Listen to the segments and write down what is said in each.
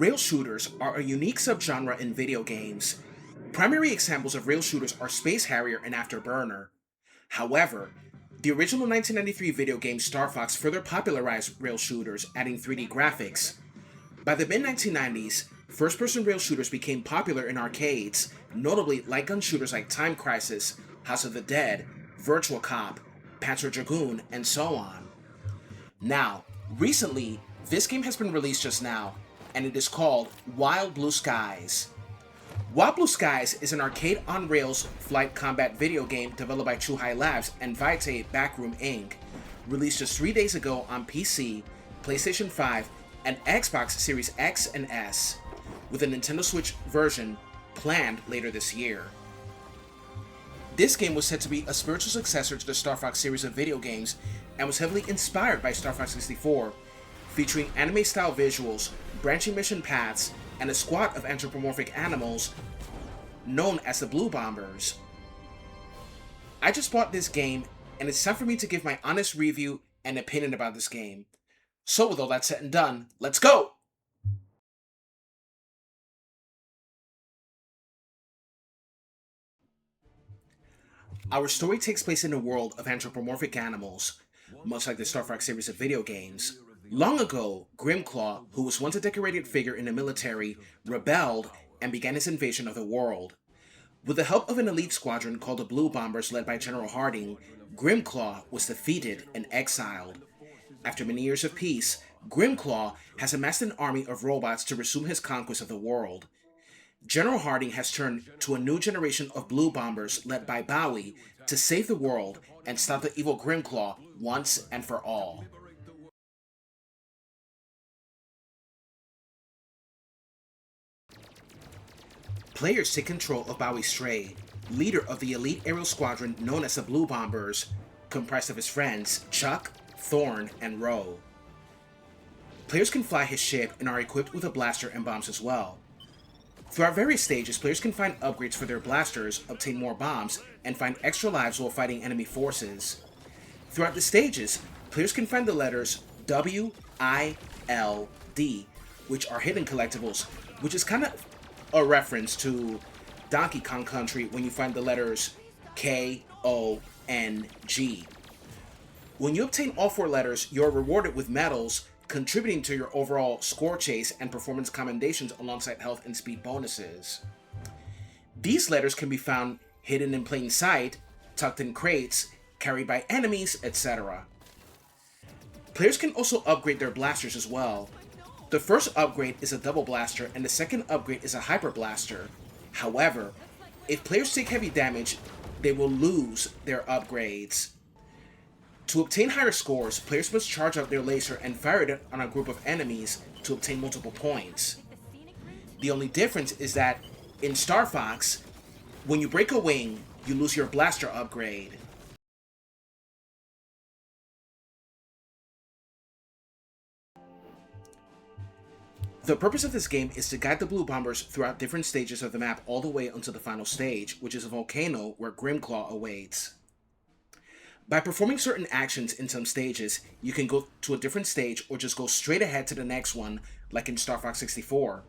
Rail shooters are a unique subgenre in video games. Primary examples of rail shooters are Space Harrier and Afterburner. However, the original 1993 video game Star Fox further popularized rail shooters, adding 3D graphics. By the mid-1990s, first-person rail shooters became popular in arcades, notably light gun shooters like Time Crisis, House of the Dead, Virtual Cop, Panzer Dragoon, and so on. Now, recently, this game has been released just now, and it is called Wild Blue Skies. Wild Blue Skies is an arcade-on-rails flight combat video game developed by Chuhai Labs and Vitae Backroom Inc., released just 3 days ago on PC, PlayStation 5, and Xbox Series X and S, with a Nintendo Switch version planned later this year. This game was said to be a spiritual successor to the Star Fox series of video games and was heavily inspired by Star Fox 64, featuring anime-style visuals, branching mission paths, and a squad of anthropomorphic animals known as the Blue Bombers. I just bought this game, and it's time for me to give my honest review and opinion about this game. So with all that said and done, let's go! Our story takes place in a world of anthropomorphic animals, much like the Star Fox series of video games. Long ago, Grimclaw, who was once a decorated figure in the military, rebelled and began his invasion of the world. With the help of an elite squadron called the Blue Bombers led by General Harding, Grimclaw was defeated and exiled. After many years of peace, Grimclaw has amassed an army of robots to resume his conquest of the world. General Harding has turned to a new generation of Blue Bombers led by Bowie to save the world and stop the evil Grimclaw once and for all. Players take control of Bowie Stray, leader of the elite aerial squadron known as the Blue Bombers, comprised of his friends Chuck, Thorn, and Roe. Players can fly his ship and are equipped with a blaster and bombs as well. Throughout various stages, players can find upgrades for their blasters, obtain more bombs, and find extra lives while fighting enemy forces. Throughout the stages, players can find the letters W, I, L, D, which are hidden collectibles, which is kind of a reference to Donkey Kong Country when you find the letters K, O, N, G. When you obtain all 4 letters, you are rewarded with medals, contributing to your overall score chase and performance commendations alongside health and speed bonuses. These letters can be found hidden in plain sight, tucked in crates, carried by enemies, etc. Players can also upgrade their blasters as well. The first upgrade is a double blaster and the second upgrade is a hyper blaster. However, if players take heavy damage, they will lose their upgrades. To obtain higher scores, players must charge up their laser and fire it on a group of enemies to obtain multiple points. The only difference is that in Star Fox, when you break a wing, you lose your blaster upgrade. The purpose of this game is to guide the Blue Bombers throughout different stages of the map all the way until the final stage, which is a volcano where Grimclaw awaits. By performing certain actions in some stages, you can go to a different stage or just go straight ahead to the next one, like in Star Fox 64.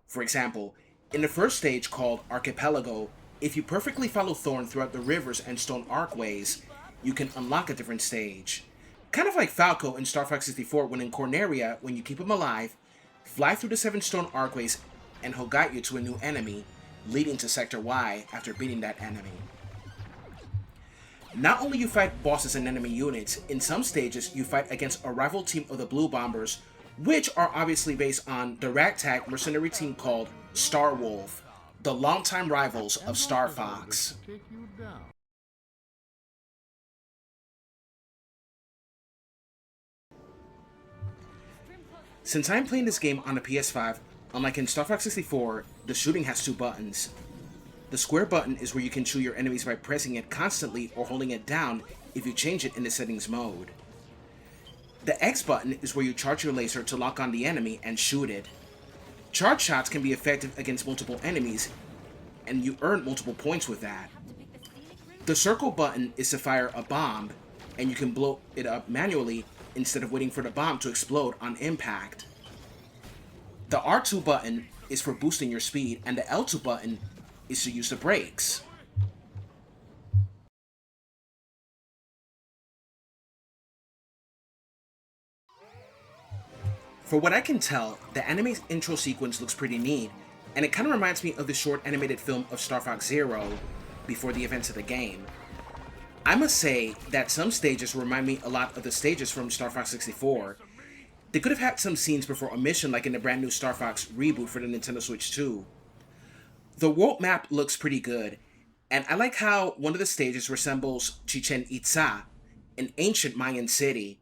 For example, in the first stage called Archipelago, if you perfectly follow Thorn throughout the rivers and stone archways, you can unlock a different stage. Kind of like Falco in Star Fox 64 when in Corneria, when you keep him alive, fly through the 7 stone archways and he'll guide you to a new enemy, leading to Sector Y after beating that enemy. Not only you fight bosses and enemy units, in some stages you fight against a rival team of the Blue Bombers, which are obviously based on the ragtag mercenary team called Star Wolf, the longtime rivals of Star Fox. Since I'm playing this game on the PS5, unlike in Star Fox 64, the shooting has 2 buttons. The square button is where you can shoot your enemies by pressing it constantly or holding it down if you change it in the settings mode. The X button is where you charge your laser to lock on the enemy and shoot it. Charge shots can be effective against multiple enemies, and you earn multiple points with that. The circle button is to fire a bomb, and you can blow it up manually instead of waiting for the bomb to explode on impact. The R2 button is for boosting your speed, and the L2 button is to use the brakes. For what I can tell, the anime intro sequence looks pretty neat, and it kind of reminds me of the short animated film of Star Fox Zero before the events of the game. I must say that some stages remind me a lot of the stages from Star Fox 64. They could have had some scenes before a mission like in the brand new Star Fox reboot for the Nintendo Switch 2. The world map looks pretty good, and I like how one of the stages resembles Chichen Itza, an ancient Mayan city.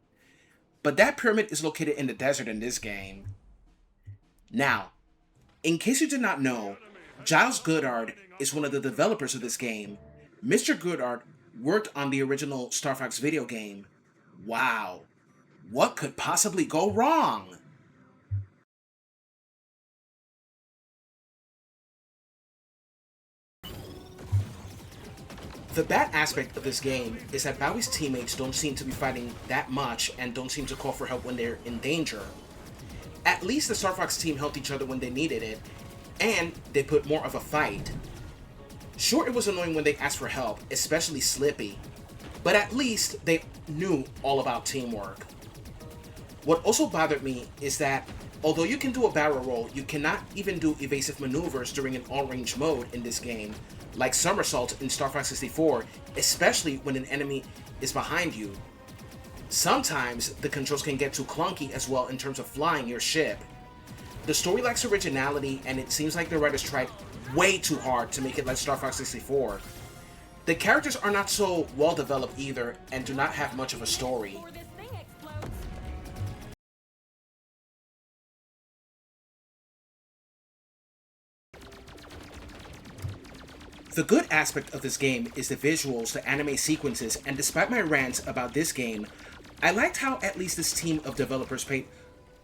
But that pyramid is located in the desert in this game. Now, in case you did not know, Giles Goodard is one of the developers of this game. Mr. Goodard worked on the original Star Fox video game. Wow, what could possibly go wrong? The bad aspect of this game is that Bowie's teammates don't seem to be fighting that much and don't seem to call for help when they're in danger. At least the Star Fox team helped each other when they needed it, and they put more of a fight. Sure, it was annoying when they asked for help, especially Slippy, but at least they knew all about teamwork. What also bothered me is that although you can do a barrel roll, you cannot even do evasive maneuvers during an all-range mode in this game, like somersaults in Star Fox 64, especially when an enemy is behind you. Sometimes the controls can get too clunky as well in terms of flying your ship. The story lacks originality, and it seems like the writers tried way too hard to make it like Star Fox 64. The characters are not so well developed either, and do not have much of a story. The good aspect of this game is the visuals, the anime sequences, and despite my rants about this game, I liked how at least this team of developers paid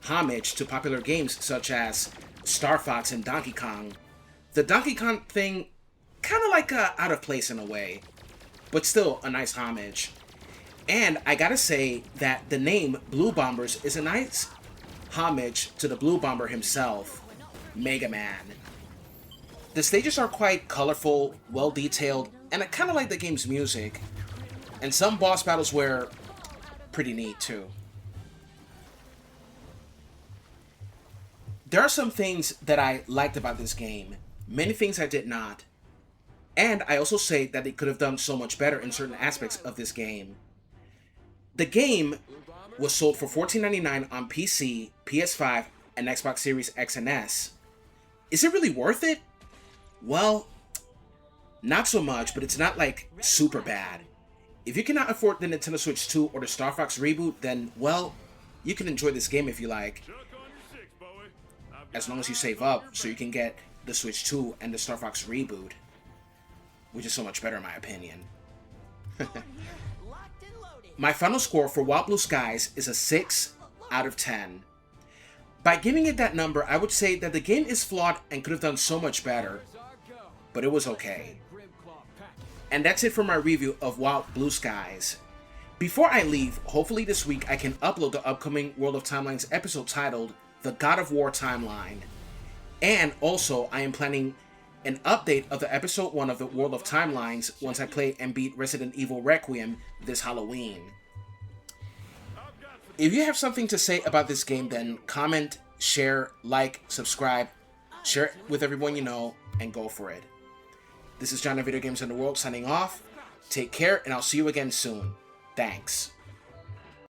homage to popular games such as Star Fox and Donkey Kong. The Donkey Kong thing, kinda like out of place in a way, but still a nice homage. And I gotta say that the name Blue Bombers is a nice homage to the Blue Bomber himself, Mega Man. The stages are quite colorful, well detailed, and I kinda like the game's music. And some boss battles were pretty neat too. There are some things that I liked about this game, many things I did not. And I also say that they could have done so much better in certain aspects of this game. The game was sold for $14.99 on PC, PS5, and Xbox Series X and S. Is it really worth it? Well, not so much, but it's not like super bad. If you cannot afford the Nintendo Switch 2 or the Star Fox reboot, then, well, you can enjoy this game if you like. As long as you save up so you can get the Switch 2 and the Star Fox reboot, which is so much better in my opinion. My final score for Wild Blue Skies is a 6 out of 10. By giving it that number, I would say that the game is flawed and could have done so much better, but it was okay. And that's it for my review of Wild Blue Skies. Before I leave, hopefully this week I can upload the upcoming World of Timelines episode titled The God of War Timeline. And also, I am planning an update of the episode 1 of the World of Timelines once I play and beat Resident Evil Requiem this Halloween. If you have something to say about this game, then comment, share, like, subscribe, share it with everyone you know, and go for it. This is John of Video Games in the World signing off. Take care, and I'll see you again soon. Thanks.